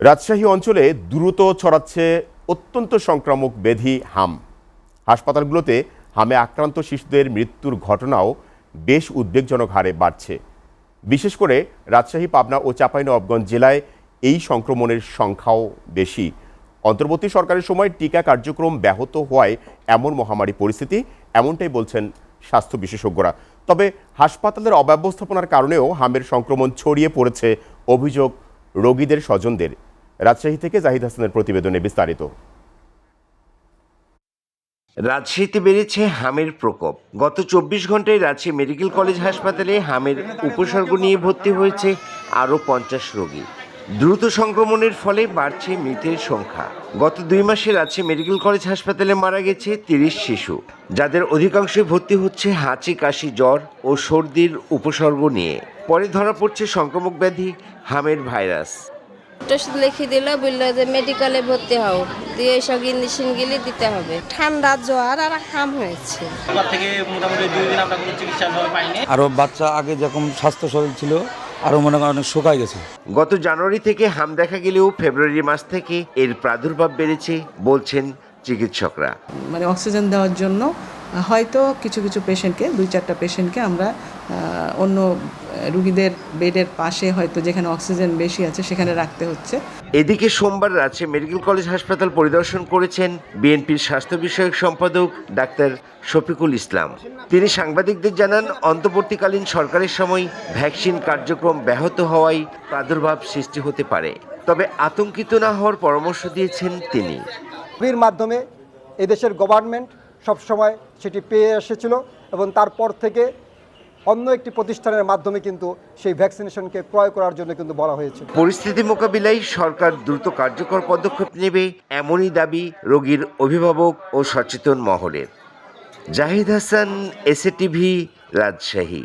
রাজশাহী অঞ্চলে দ্রুত ছড়াচ্ছে অত্যন্ত সংক্রামক ব্যাধি হাম। হাসপাতালগুলোতে হামে আক্রান্ত শিশুদের মৃত্যুর ঘটনাও বেশ উদ্বেগজনক হারে বাড়ছে। বিশেষ করে রাজশাহী, পাবনা ও চাঁপাইনবাবগঞ্জ জেলায় এই সংক্রমণের সংখ্যাও বেশি। অন্তর্বর্তী সরকারের সময় টিকা কার্যক্রম ব্যাহত হওয়ায় এমন মহামারী পরিস্থিতি, এমনটাই বলছেন স্বাস্থ্য বিশেষজ্ঞরা। তবে হাসপাতালের অব্যবস্থাপনার কারণেও হামের সংক্রমণ ছড়িয়ে পড়েছে অভিযোগ রোগীদের স্বজনদের। রাজশাহী থেকে জাহিদ হাসানের প্রতিবেদনে বিস্তারিত। রাজশাহীতে বেড়েছে হামের প্রকোপ। গত 24 ঘন্টায় রাজশাহী মেডিকেল কলেজ হাসপাতালে হামের উপসর্গ নিয়ে ভর্তি হয়েছে আরও 50 রোগী। দ্রুত সংক্রমণের ফলে বাড়ছে মৃতের সংখ্যা। গত 2 মাসে রাজশাহী মেডিকেল কলেজ হাসপাতালে মারা গেছে 30 শিশু, যাদের অধিকাংশই ভর্তি হচ্ছে হাঁচি, কাশি, জ্বর ও সর্দির উপসর্গ নিয়ে। পরে ধরা পড়ছে সংক্রামক ব্যাধি হামের ভাইরাস। ওষুধ লিখে দিল, বললো যে মেডিকেলে ভর্তি হও, দিয়ে সব ইঞ্জেকশন গিলি দিতে হবে। ঠান্ডা, জ্বর আর হাম হয়েছে। থেকে মোটামুটি 2 দিন আমরা কোনো চিকিৎসা পাইনি। আরও বাচ্চা আগে যেরকম স্বাস্থ্য শরীর ছিল আরও মনে করেন অনেক শুকায় গেছে। গত জানুয়ারি থেকে হাম দেখা গেলেও ফেব্রুয়ারি মাস থেকে এর প্রাদুর্ভাব বেড়েছে বলছেন চিকিৎসকরা। মানে অক্সিজেন দেওয়ার জন্য হয়তো কিছু কিছু পেশেন্টকে, 2-4টা পেশেন্টকে আমরা অন্য রুগীদের বেডের পাশে হয়তো যেখানে অক্সিজেন বেশি আছে সেখানে রাখতে হচ্ছে। এদিকে সোমবার রাজশাহী মেডিকেল কলেজ হাসপাতাল পরিদর্শন করেছেন বিএনপির স্বাস্থ্য বিষয়ক সম্পাদক ডাক্তার শফিকুল ইসলাম। তিনি সাংবাদিকদের জানান, অন্তর্বর্তীকালীন সরকারের সময় ভ্যাকসিন কার্যক্রম ব্যাহত হওয়ায় প্রাদুর্ভাব সৃষ্টি হতে পারে, তবে আতঙ্কিত না হওয়ার পরামর্শ দিয়েছেন তিনি। এর মাধ্যমে এদেশের গভর্নমেন্ট সবসময় সেটি পেয়ে এসেছিল এবং তারপর থেকে অন্য একটি প্রতিষ্ঠানের মাধ্যমে কিন্তু সেই ভ্যাকসিনেশনকে ক্রয় করার জন্য কিন্তু বলা হয়েছে। পরিস্থিতি মোকাবিলায় সরকার দ্রুত কার্যকর পদক্ষেপ নেবে, এমনই দাবি রোগীর অভিভাবক ও সচেতন মহলের। Zahid Hasan, SA TV, Rajshahi.